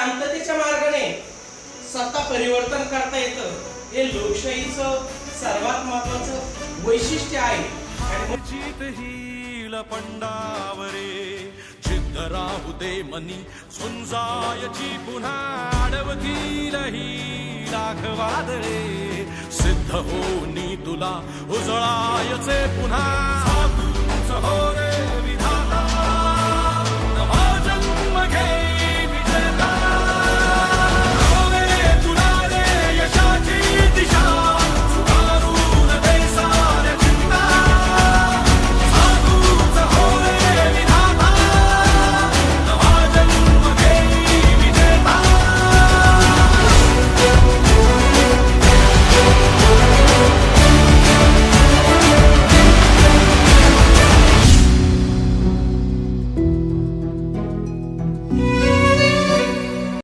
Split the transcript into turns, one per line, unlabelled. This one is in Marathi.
शांततेच्या मार्गाने सत्ता परिवर्तन करता येतं, हे लोकशाहीचं सर्वात महत्वाचं वैशिष्ट्य आहे. आणि
जीत हील पंडावरे जिद्द राहू दे मनी झुंजायची पुन्हा अडवतील ही लाख वादळे सिद्ध होनी तुला उजळायचे पुन्हा हो